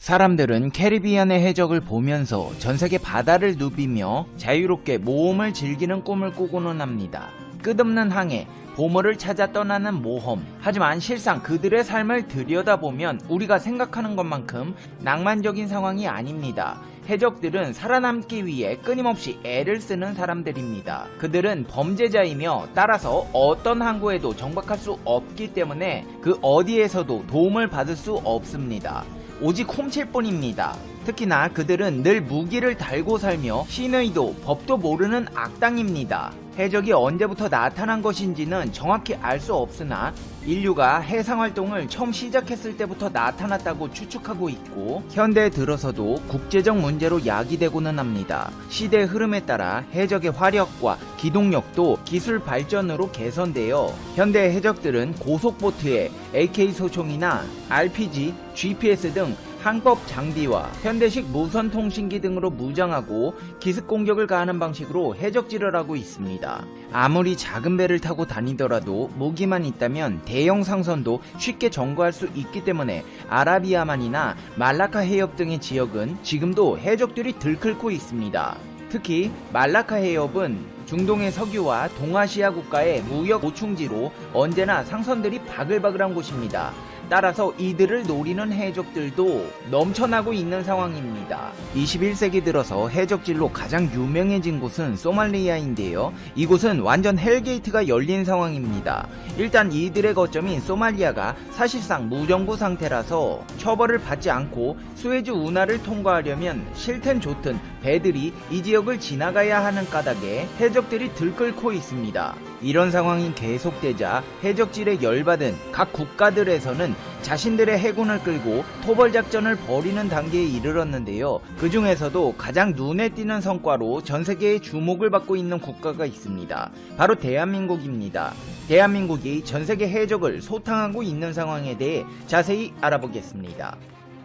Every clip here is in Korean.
사람들은 캐리비안의 해적을 보면서 전세계 바다를 누비며 자유롭게 모험을 즐기는 꿈을 꾸고는 합니다. 끝없는 항해, 보물을 찾아 떠나는 모험. 하지만 실상 그들의 삶을 들여다보면 우리가 생각하는 것만큼 낭만적인 상황이 아닙니다. 해적들은 살아남기 위해 끊임없이 애를 쓰는 사람들입니다. 그들은 범죄자이며 따라서 어떤 항구에도 정박할 수 없기 때문에 그 어디에서도 도움을 받을 수 없습니다. 오직 훔칠 뿐입니다. 특히나 그들은 늘 무기를 달고 살며 신의도 법도 모르는 악당입니다. 해적이 언제부터 나타난 것인지는 정확히 알 수 없으나 인류가 해상활동을 처음 시작했을 때부터 나타났다고 추측하고 있고 현대에 들어서도 국제적 문제로 야기되고는 합니다. 시대의 흐름에 따라 해적의 화력과 기동력도 기술 발전으로 개선되어 현대 해적들은 고속보트에 AK 소총이나 RPG, GPS 등 항법 장비와 현대식 무선 통신기 등으로 무장하고 기습 공격을 가하는 방식으로 해적질을 하고 있습니다. 아무리 작은 배를 타고 다니더라도 무기만 있다면 대형 상선도 쉽게 점거할 수 있기 때문에 아라비아만이나 말라카 해협 등의 지역은 지금도 해적들이 들끓고 있습니다. 특히 말라카 해협은 중동의 석유와 동아시아 국가의 무역 보충지로 언제나 상선들이 바글바글한 곳입니다. 따라서 이들을 노리는 해적들도 넘쳐나고 있는 상황입니다. 21세기 들어서 해적질로 가장 유명해진 곳은 소말리아인데요. 이곳은 완전 헬게이트가 열린 상황입니다. 일단 이들의 거점인 소말리아가 사실상 무정부 상태라서 처벌을 받지 않고 수에즈 운하를 통과하려면 싫든 좋든 배들이 이 지역을 지나가야 하는 까닭에 해적들이 들끓고 있습니다. 이런 상황이 계속되자 해적질에 열받은 각 국가들에서는 자신들의 해군을 끌고 토벌작전을 벌이는 단계에 이르렀는데요. 그 중에서도 가장 눈에 띄는 성과로 전세계의 주목을 받고 있는 국가가 있습니다. 바로 대한민국입니다. 대한민국이 전세계 해적을 소탕하고 있는 상황에 대해 자세히 알아보겠습니다.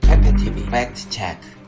팩트TV 팩트체크.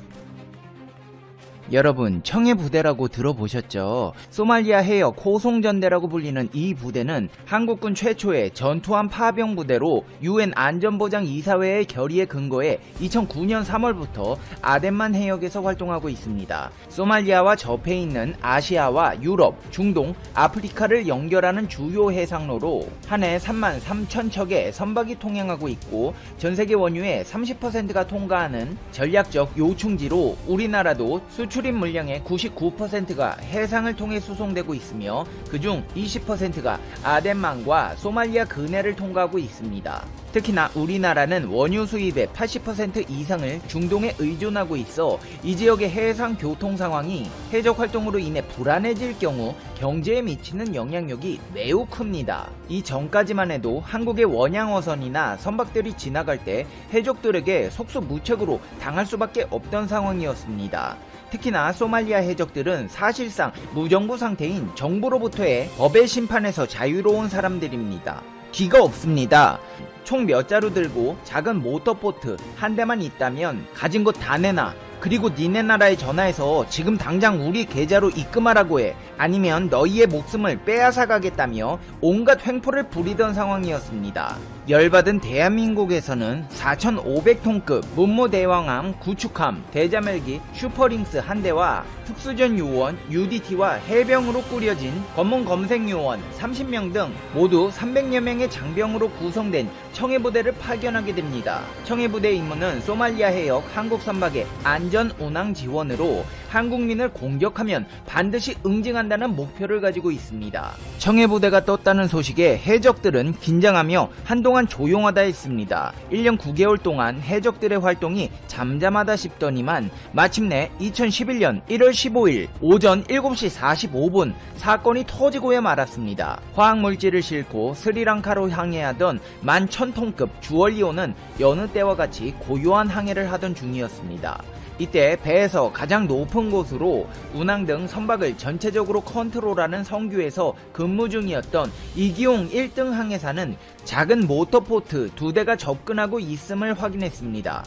여러분, 청해부대라고 들어보셨죠? 소말리아 해역 호송전대라고 불리는 이 부대는 한국군 최초의 전투함 파병 부대로 UN 안전보장이사회의 결의에 근거해 2009년 3월부터 아덴만 해역에서 활동하고 있습니다. 소말리아와 접해 있는 아시아와 유럽, 중동, 아프리카를 연결하는 주요 해상로로 한 해 3만 3천 척의 선박이 통행하고 있고 전세계 원유의 30%가 통과하는 전략적 요충지로 우리나라도 수출입 물량의 99%가 해상을 통해 수송되고 있으며 그중 20%가 아덴만과 소말리아 근해를 통과하고 있습니다. 특히나 우리나라는 원유 수입의 80% 이상을 중동에 의존하고 있어 이 지역의 해상 교통 상황이 해적 활동으로 인해 불안해질 경우 경제에 미치는 영향력이 매우 큽니다. 이 전까지만 해도 한국의 원양어선이나 선박들이 지나갈 때 해적들에게 속수무책으로 당할 수밖에 없던 상황이었습니다. 특히나 소말리아 해적들은 사실상 무정부 상태인 정부로부터의 법의 심판에서 자유로운 사람들입니다. 기가 없습니다. 총 몇 자루 들고 작은 모터보트 한 대만 있다면 가진 것 다 내놔. 그리고 니네 나라에 전화해서 지금 당장 우리 계좌로 입금하라고 해. 아니면 너희의 목숨을 빼앗아 가겠다며 온갖 횡포를 부리던 상황이었습니다. 열받은 대한민국에서는 4,500톤급 문무대왕함 구축함 대자멜기 슈퍼링스 한 대와 특수전 요원 UDT와 해병으로 꾸려진 검문 검색 요원 30명 등 모두 300여 명의 장병으로 구성된 청해부대를 파견하게 됩니다. 청해부대의 임무는 소말리아 해역 한국 선박의 안전 운항 지원으로 한국민을 공격하면 반드시 응징한다는 목표를 가지고 있습니다. 청해부대가 떴다는 소식에 해적들은 긴장하며 한동안 조용하다 했습니다. 1년 9개월 동안 해적들의 활동이 잠잠하다 싶더니만 마침내 2011년 1월 15일 오전 7시 45분 사건이 터지고야 말았습니다. 화학물질을 싣고 스리랑카로 항해하던 11,000톤급 주얼리오는 여느 때와 같이 고요한 항해를 하던 중이었습니다. 이때 배에서 가장 높은 곳으로 운항 등 선박을 전체적으로 컨트롤하는 성규에서 근무 중이었던 이기용 1등 항해사는 작은 모터보트 2대가 접근하고 있음을 확인했습니다.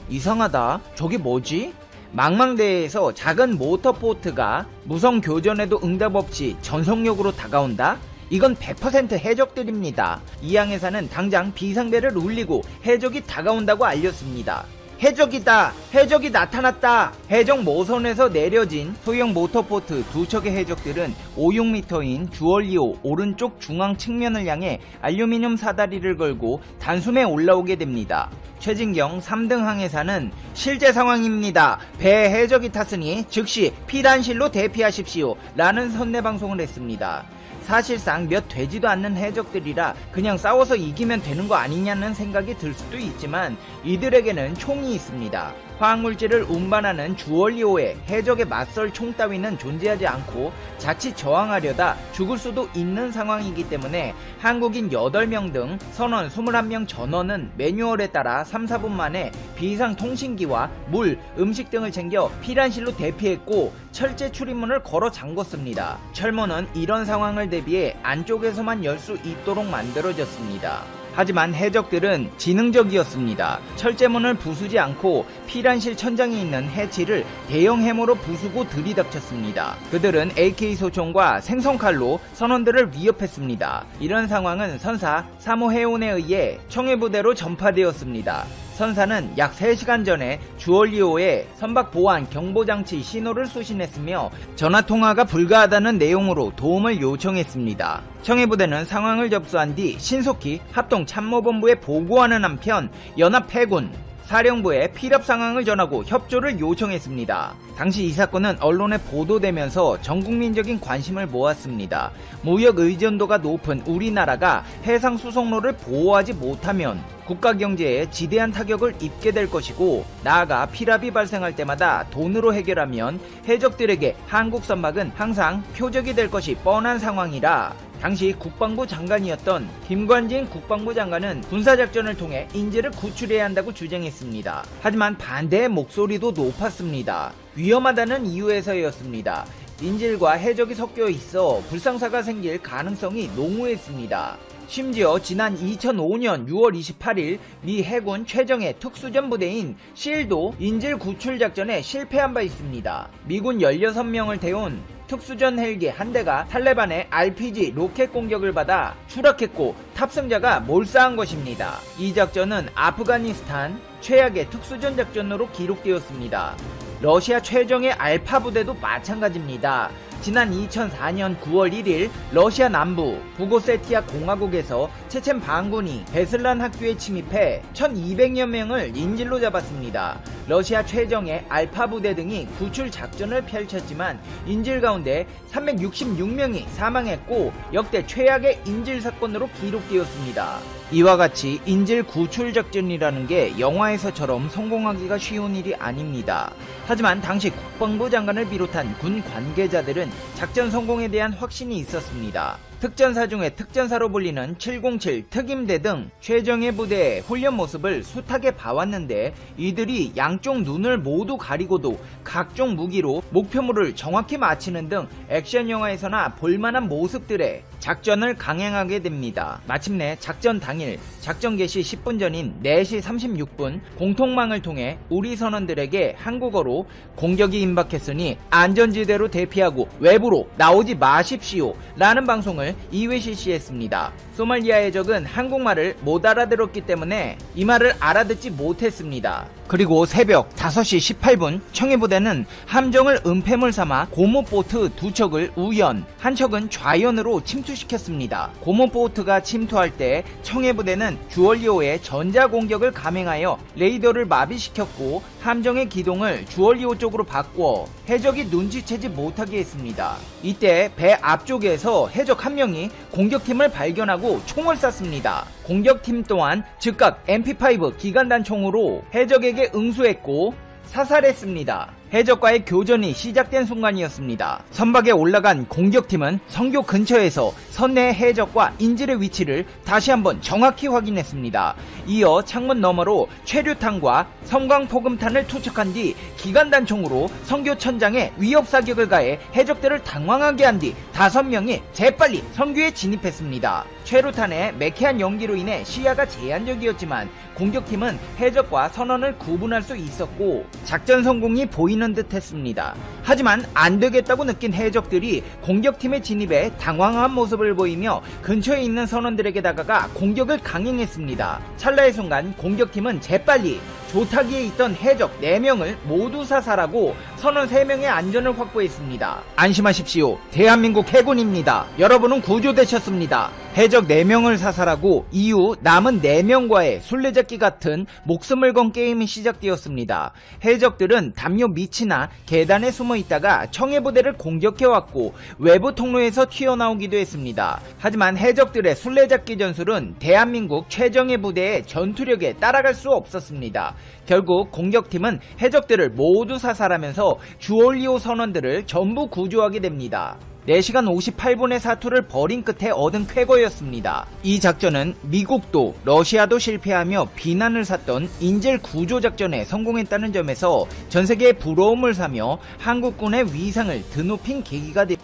이상하다. 저게 뭐지? 망망대해에서 작은 모터보트가 무성 교전에도 응답 없이 전속력으로 다가온다? 이건 100% 해적들입니다. 이 항해사는 당장 비상벨을 울리고 해적이 다가온다고 알렸습니다. 해적이다! 해적이 나타났다! 해적 모선에서 내려진 소형 모터보트 두 척의 해적들은 56m인 주얼리오 오른쪽 중앙 측면을 향해 알루미늄 사다리를 걸고 단숨에 올라오게 됩니다. 최진경 3등 항해사는 실제 상황입니다. 배에 해적이 탔으니 즉시 피난실로 대피하십시오. 라는 선내방송을 했습니다. 사실상 몇 되지도 않는 해적들이라 그냥 싸워서 이기면 되는 거 아니냐는 생각이 들 수도 있지만 이들에게는 총이 있습니다. 화학물질을 운반하는 주얼리오에 해적에 맞설 총 따위는 존재하지 않고 자칫 저항하려다 죽을 수도 있는 상황이기 때문에 한국인 8명 등 선원 21명 전원은 매뉴얼에 따라 3, 4분 만에 비상 통신기와 물, 음식 등을 챙겨 피난실로 대피했고 철제 출입문을 걸어 잠궜습니다. 철문은 이런 상황을 대비해 안쪽에서만 열 수 있도록 만들어졌습니다. 하지만 해적들은 지능적이었습니다. 철제문을 부수지 않고 피난실 천장에 있는 해치를 대형 해모로 부수고 들이닥쳤습니다. 그들은 AK 소총과 생선칼로 선원들을 위협했습니다. 이런 상황은 선사 3호 해온에 의해 청해부대로 전파되었습니다. 선사는 약 3시간 전에 주얼리오에 선박 보안 경보장치 신호를 수신했으며 전화통화가 불가하다는 내용으로 도움을 요청했습니다. 청해부대는 상황을 접수한 뒤 신속히 합동참모본부에 보고하는 한편 연합해군 사령부에 필요합 상황을 전하고 협조를 요청했습니다. 당시 이 사건은 언론에 보도되면서 전국민적인 관심을 모았습니다. 무역 의존도가 높은 우리나라가 해상 수송로를 보호하지 못하면 국가 경제에 지대한 타격을 입게 될 것이고 나아가 피랍이 발생할 때마다 돈으로 해결하면 해적들에게 한국 선박은 항상 표적이 될 것이 뻔한 상황이라 당시 국방부 장관이었던 김관진 국방부 장관은 군사작전을 통해 인질을 구출해야 한다고 주장했습니다. 하지만 반대의 목소리도 높았습니다. 위험하다는 이유에서였습니다. 인질과 해적이 섞여 있어 불상사가 생길 가능성이 농후했습니다. 심지어 지난 2005년 6월 28일 미 해군 최정예 특수전 부대인 실도 인질 구출 작전에 실패한 바 있습니다. 미군 16명을 태운 특수전 헬기 한 대가 탈레반의 RPG 로켓 공격을 받아 추락했고 탑승자가 몰사한 것입니다. 이 작전은 아프가니스탄 최악의 특수전 작전으로 기록되었습니다. 러시아 최정예 알파 부대도 마찬가지입니다. 지난 2004년 9월 1일 러시아 남부 부고세티아 공화국에서 체첸 반군이 베슬란 학교에 침입해 1200여 명을 인질로 잡았습니다. 러시아 최정예 알파 부대 등이 구출 작전을 펼쳤지만 인질 가운데 366명이 사망했고 역대 최악의 인질 사건으로 기록되었습니다. 이와 같이 인질 구출 작전이라는 게 영화에서처럼 성공하기가 쉬운 일이 아닙니다. 하지만 당시 국방부 장관을 비롯한 군 관계자들은 작전 성공에 대한 확신이 있었습니다. 특전사 중에 특전사로 불리는 707 특임대 등 최정예 부대의 훈련 모습을 숱하게 봐왔는데 이들이 양쪽 눈을 모두 가리고도 각종 무기로 목표물을 정확히 맞히는 등 액션 영화에서나 볼만한 모습들의 작전을 강행하게 됩니다. 마침내 작전 당일 작전 개시 10분 전인 4시 36분 공통망을 통해 우리 선원들에게 한국어로 공격이 임박했으니 안전지대로 대피하고 외부로 나오지 마십시오 라는 방송을 2회 실시했습니다. 소말리아 해적은 한국말을 못 알아들었기 때문에 이 말을 알아듣지 못했습니다. 그리고 새벽 5시 18분 청해부대는 함정을 은폐물 삼아 고무보트 2척을 우연, 한 척은 좌연으로 침투시켰습니다. 고무보트가 침투할 때 청해부대는 주얼리오의 전자공격을 감행하여 레이더를 마비시켰고 함정의 기동을 주얼리오 쪽으로 바꾸어 해적이 눈치채지 못하게 했습니다. 이때 배 앞쪽에서 해적 한 명이 공격팀을 발견하고 총을 쐈습니다. 공격팀 또한 즉각 MP5 기관단 총으로 해적에게 응수했고 사살했습니다. 해적과의 교전이 시작된 순간이었습니다. 선박에 올라간 공격팀은 선교 근처에서 선내 해적과 인질의 위치를 다시 한번 정확히 확인했습니다. 이어 창문 너머로 최류탄과 섬광포금탄을 투척한 뒤 기관단총으로 선교 천장에 위협사격을 가해 해적들을 당황하게 한 뒤 5명이 재빨리 선교에 진입했습니다. 최루탄의 매캐한 연기로 인해 시야가 제한적이었지만 공격팀은 해적과 선원을 구분할 수 있었고 작전 성공이 보이는 듯 했습니다. 하지만 안되겠다고 느낀 해적들이 공격팀의 진입에 당황한 모습을 보이며 근처에 있는 선원들에게 다가가 공격을 강행했습니다. 찰나의 순간 공격팀은 재빨리 조타기에 있던 해적 4명을 모두 사살하고 선원 3명의 안전을 확보했습니다. 안심하십시오. 대한민국 해군입니다. 여러분은 구조되셨습니다. 해적 4명을 사살하고 이후 남은 4명과의 술래잡기 같은 목숨을 건 게임이 시작되었습니다. 해적들은 담요 밑이나 계단에 숨어 있다가 청해부대를 공격해왔고 외부 통로에서 튀어나오기도 했습니다. 하지만 해적들의 술래잡기 전술은 대한민국 최정예 부대의 전투력에 따라갈 수 없었습니다. 결국 공격팀은 해적들을 모두 사살하면서 주올리오 선원들을 전부 구조하게 됩니다. 4시간 58분의 사투를 벌인 끝에 얻은 쾌거였습니다. 이 작전은 미국도 러시아도 실패하며 비난을 샀던 인젤 구조작전에 성공했다는 점에서 전세계의 부러움을 사며 한국군의 위상을 드높인 계기가 됩니다.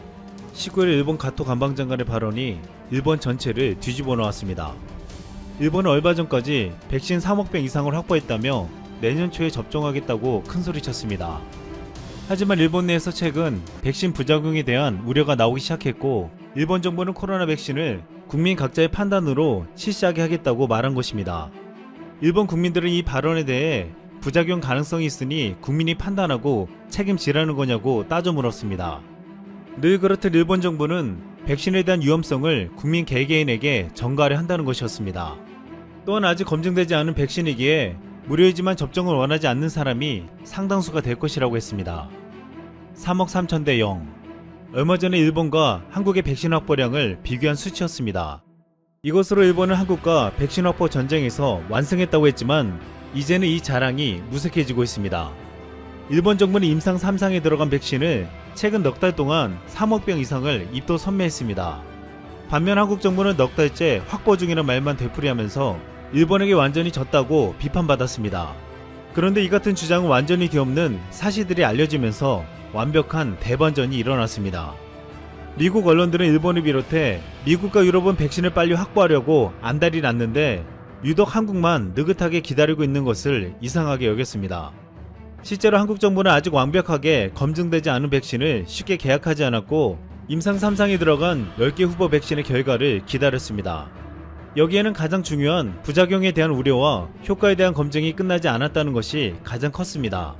19일 일본 가토 관방장관의 발언이 일본 전체를 뒤집어 놓았습니다. 일본은 얼마 전까지 백신 3억 병 이상을 확보했다며 내년 초에 접종하겠다고 큰소리쳤습니다. 하지만 일본 내에서 최근 백신 부작용에 대한 우려가 나오기 시작했고 일본 정부는 코로나 백신을 국민 각자의 판단으로 실시하게 하겠다고 말한 것입니다. 일본 국민들은 이 발언에 대해 부작용 가능성이 있으니 국민이 판단하고 책임지라는 거냐고 따져 물었습니다. 늘 그렇듯 일본 정부는 백신에 대한 위험성을 국민 개개인에게 전가를 한다는 것이었습니다. 또한 아직 검증되지 않은 백신이기에 무료이지만 접종을 원하지 않는 사람이 상당수가 될 것이라고 했습니다. 3억 3천 대 0. 얼마 전에 일본과 한국의 백신 확보량을 비교한 수치였습니다. 이것으로 일본은 한국과 백신 확보 전쟁에서 완승했다고 했지만 이제는 이 자랑이 무색해지고 있습니다. 일본 정부는 임상 3상에 들어간 백신을 최근 넉 달 동안 3억 병 이상을 입도 선매했습니다. 반면 한국 정부는 넉 달째 확보 중이라는 말만 되풀이하면서 일본에게 완전히 졌다고 비판받았습니다. 그런데 이 같은 주장은 완전히 뒤엎는 사실들이 알려지면서 완벽한 대반전이 일어났습니다. 미국 언론들은 일본을 비롯해 미국과 유럽은 백신을 빨리 확보하려고 안달이 났는데 유독 한국만 느긋하게 기다리고 있는 것을 이상하게 여겼습니다. 실제로 한국 정부는 아직 완벽하게 검증되지 않은 백신을 쉽게 계약하지 않았고 임상 3상에 들어간 10개 후보 백신의 결과를 기다렸습니다. 여기에는 가장 중요한 부작용에 대한 우려와 효과에 대한 검증이 끝나지 않았다는 것이 가장 컸습니다.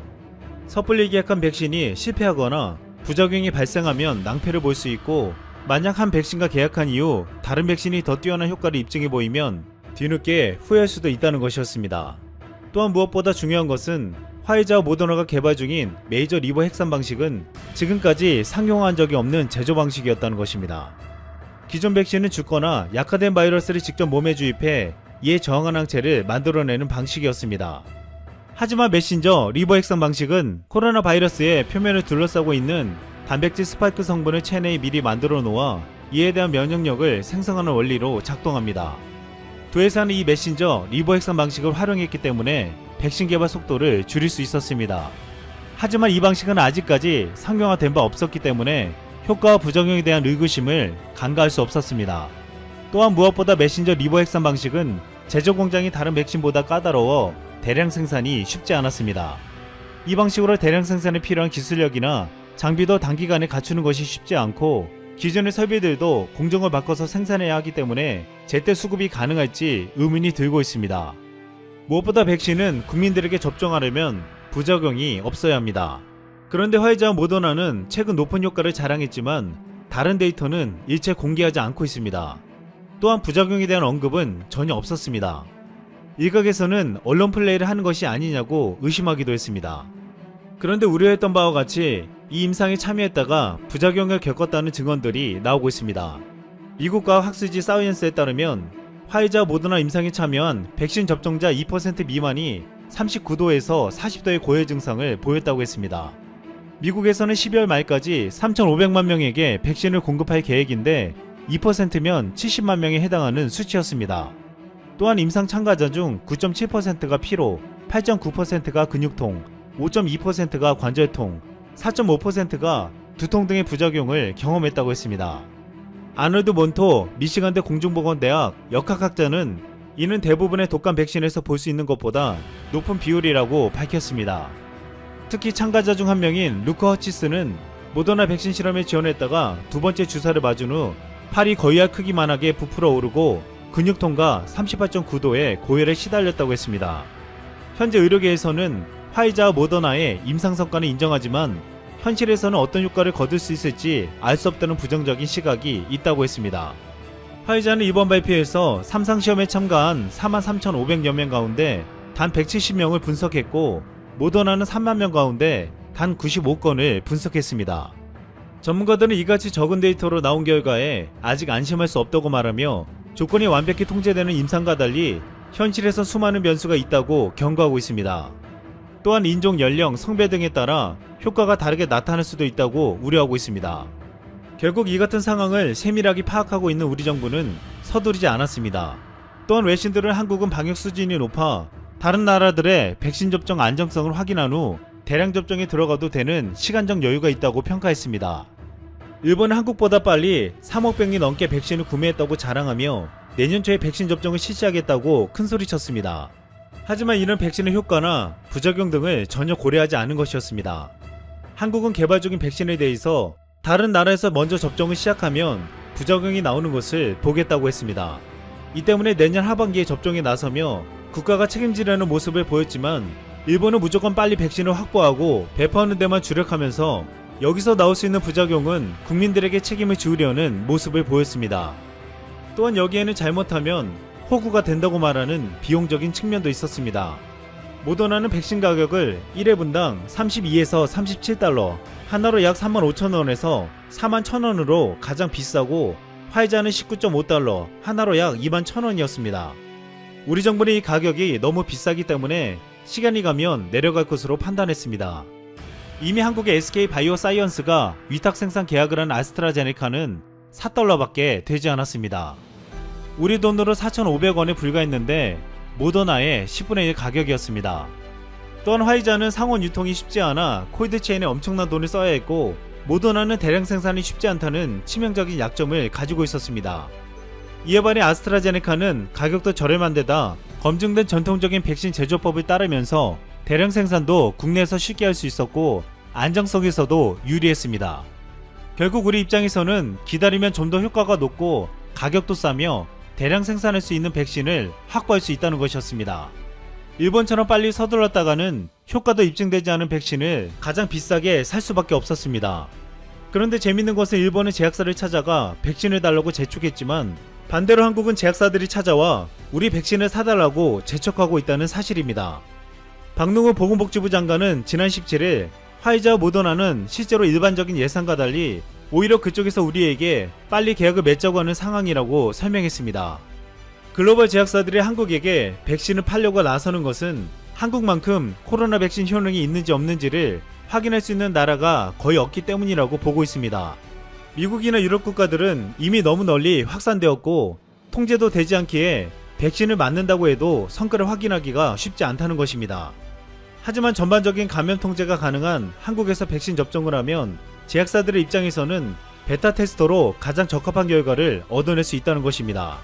섣불리 계약한 백신이 실패하거나 부작용이 발생하면 낭패를 볼 수 있고 만약 한 백신과 계약한 이후 다른 백신이 더 뛰어난 효과를 입증해 보이면 뒤늦게 후회할 수도 있다는 것이었습니다. 또한 무엇보다 중요한 것은 화이자와 모더나가 개발 중인 메이저 리버 핵산 방식은 지금까지 상용화한 적이 없는 제조 방식이었다는 것입니다. 기존 백신은 죽거나 약화된 바이러스를 직접 몸에 주입해 이에 저항한 항체를 만들어내는 방식이었습니다. 하지만 메신저 리버 핵산 방식은 코로나 바이러스의 표면을 둘러싸고 있는 단백질 스파이크 성분을 체내에 미리 만들어 놓아 이에 대한 면역력을 생성하는 원리로 작동합니다. 두 회사는 이 메신저 리버 핵산 방식을 활용했기 때문에 백신 개발 속도를 줄일 수 있었습니다. 하지만 이 방식은 아직까지 상용화된 바 없었기 때문에 효과와 부작용에 대한 의구심을 간과할 수 없었습니다. 또한 무엇보다 메신저 리버 핵산 방식은 제조 공장이 다른 백신보다 까다로워 대량 생산이 쉽지 않았습니다. 이 방식으로 대량 생산에 필요한 기술력이나 장비도 단기간에 갖추는 것이 쉽지 않고 기존의 설비들도 공정을 바꿔서 생산해야 하기 때문에 제때 수급이 가능할지 의문이 들고 있습니다. 무엇보다 백신은 국민들에게 접종하려면 부작용이 없어야 합니다. 그런데 화이자와 모더나는 최근 높은 효과를 자랑했지만 다른 데이터는 일체 공개하지 않고 있습니다. 또한 부작용에 대한 언급은 전혀 없었습니다. 일각에서는 언론 플레이를 하는 것이 아니냐고 의심하기도 했습니다. 그런데 우려했던 바와 같이 이 임상에 참여했다가 부작용을 겪었다는 증언들이 나오고 있습니다. 미국 과학 학술지 사이언스에 따르면 화이자 모더나 임상에 참여한 백신 접종자 2% 미만이 39도에서 40도의 고열 증상을 보였다고 했습니다. 미국에서는 12월 말까지 3,500만 명에게 백신을 공급할 계획인데 2%면 70만 명에 해당하는 수치였습니다. 또한 임상 참가자 중 9.7%가 피로, 8.9%가 근육통, 5.2%가 관절통, 4.5%가 두통 등의 부작용을 경험했다고 했습니다. 아놀드 몬토 미시간대 공중보건대학 역학학자는 이는 대부분의 독감 백신에서 볼 수 있는 것보다 높은 비율이라고 밝혔습니다. 특히 참가자 중 한 명인 루커 허치스는 모더나 백신 실험에 지원했다가 두 번째 주사를 맞은 후 팔이 거위알 크기만하게 부풀어 오르고 근육통과 38.9도의 고열에 시달렸다고 했습니다. 현재 의료계에서는 화이자와 모더나의 임상 성과는 인정하지만 현실에서는 어떤 효과를 거둘 수 있을지 알 수 없다는 부정적인 시각이 있다고 했습니다. 화이자는 이번 발표에서 3상 시험에 참가한 43,500여 명 가운데 단 170명을 분석했고 모더나는 3만 명 가운데 단 95건을 분석했습니다. 전문가들은 이같이 적은 데이터로 나온 결과에 아직 안심할 수 없다고 말하며 조건이 완벽히 통제되는 임상과 달리 현실에서 수많은 변수가 있다고 경고하고 있습니다. 또한 인종, 연령, 성별 등에 따라 효과가 다르게 나타날 수도 있다고 우려하고 있습니다. 결국 이 같은 상황을 세밀하게 파악하고 있는 우리 정부는 서두르지 않았습니다. 또한 외신들은 한국은 방역 수준이 높아 다른 나라들의 백신 접종 안정성을 확인한 후 대량 접종에 들어가도 되는 시간적 여유가 있다고 평가했습니다. 일본은 한국보다 빨리 3억 병이 넘게 백신을 구매했다고 자랑하며 내년 초에 백신 접종을 실시하겠다고 큰소리쳤습니다. 하지만 이런 백신의 효과나 부작용 등을 전혀 고려하지 않은 것이었습니다. 한국은 개발 중인 백신에 대해서 다른 나라에서 먼저 접종을 시작하면 부작용이 나오는 것을 보겠다고 했습니다. 이 때문에 내년 하반기에 접종에 나서며 국가가 책임지려는 모습을 보였지만 일본은 무조건 빨리 백신을 확보하고 배포하는 데만 주력하면서 여기서 나올 수 있는 부작용은 국민들에게 책임을 지우려는 모습을 보였습니다. 또한 여기에는 잘못하면 호구가 된다고 말하는 비용적인 측면도 있었습니다. 모더나는 백신 가격을 1회분당 32에서 37달러, 하나로 약 35,000원에서 41,000원으로 가장 비싸고 화이자는 19.5달러, 하나로 약 21,000원이었습니다. 우리 정부는 이 가격이 너무 비싸기 때문에 시간이 가면 내려갈 것으로 판단했습니다. 이미 한국의 SK바이오사이언스가 위탁 생산 계약을 한 아스트라제네카는 4달러밖에 되지 않았습니다. 우리 돈으로 4,500원에 불과했는데 모더나의 10분의 1 가격이었습니다. 또한 화이자는 상온 유통이 쉽지 않아 콜드체인에 엄청난 돈을 써야 했고 모더나는 대량 생산이 쉽지 않다는 치명적인 약점을 가지고 있었습니다. 이에 반해 아스트라제네카는 가격도 저렴한 데다 검증된 전통적인 백신 제조법을 따르면서 대량 생산도 국내에서 쉽게 할 수 있었고 안정성에서도 유리했습니다. 결국 우리 입장에서는 기다리면 좀 더 효과가 높고 가격도 싸며 대량 생산할 수 있는 백신을 확보할 수 있다는 것이었습니다. 일본처럼 빨리 서둘렀다가는 효과도 입증되지 않은 백신을 가장 비싸게 살 수밖에 없었습니다. 그런데 재밌는 것은 일본은 제약사를 찾아가 백신을 달라고 재촉했지만 반대로 한국은 제약사들이 찾아와 우리 백신을 사달라고 재촉하고 있다는 사실입니다. 박능우 보건복지부 장관은 지난 17일 화이자와 모더나는 실제로 일반적인 예상과 달리 오히려 그쪽에서 우리에게 빨리 계약을 맺자고 하는 상황이라고 설명했습니다. 글로벌 제약사들이 한국에게 백신을 팔려고 나서는 것은 한국만큼 코로나 백신 효능이 있는지 없는지를 확인할 수 있는 나라가 거의 없기 때문이라고 보고 있습니다. 미국이나 유럽 국가들은 이미 너무 널리 확산되었고 통제도 되지 않기에 백신을 맞는다고 해도 성과를 확인하기가 쉽지 않다는 것입니다. 하지만 전반적인 감염 통제가 가능한 한국에서 백신 접종을 하면 제약사들의 입장에서는 베타 테스터로 가장 적합한 결과를 얻어낼 수 있다는 것입니다.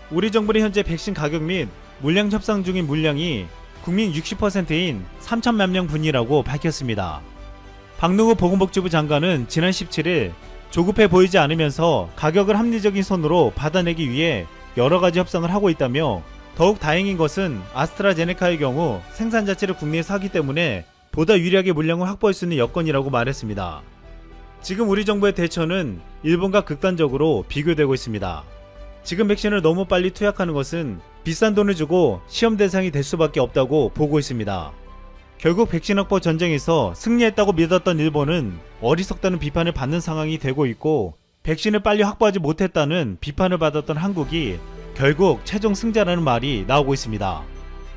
우리 정부는 현재 백신 가격 및 물량 협상 중인 물량이 국민 60%인 3천만 명 분이라고 밝혔습니다. 박능우 보건복지부 장관은 지난 17일 조급해 보이지 않으면서 가격을 합리적인 선으로 받아내기 위해 여러가지 협상을 하고 있다며 더욱 다행인 것은 아스트라제네카의 경우 생산 자체를 국내에서 하기 때문에 보다 유리하게 물량을 확보할 수 있는 여건이라고 말했습니다. 지금 우리 정부의 대처는 일본과 극단적으로 비교되고 있습니다. 지금 백신을 너무 빨리 투약하는 것은 비싼 돈을 주고 시험 대상이 될 수밖에 없다고 보고 있습니다. 결국 백신 확보 전쟁에서 승리했다고 믿었던 일본은 어리석다는 비판을 받는 상황이 되고 있고 백신을 빨리 확보하지 못했다는 비판을 받았던 한국이 결국 최종 승자라는 말이 나오고 있습니다.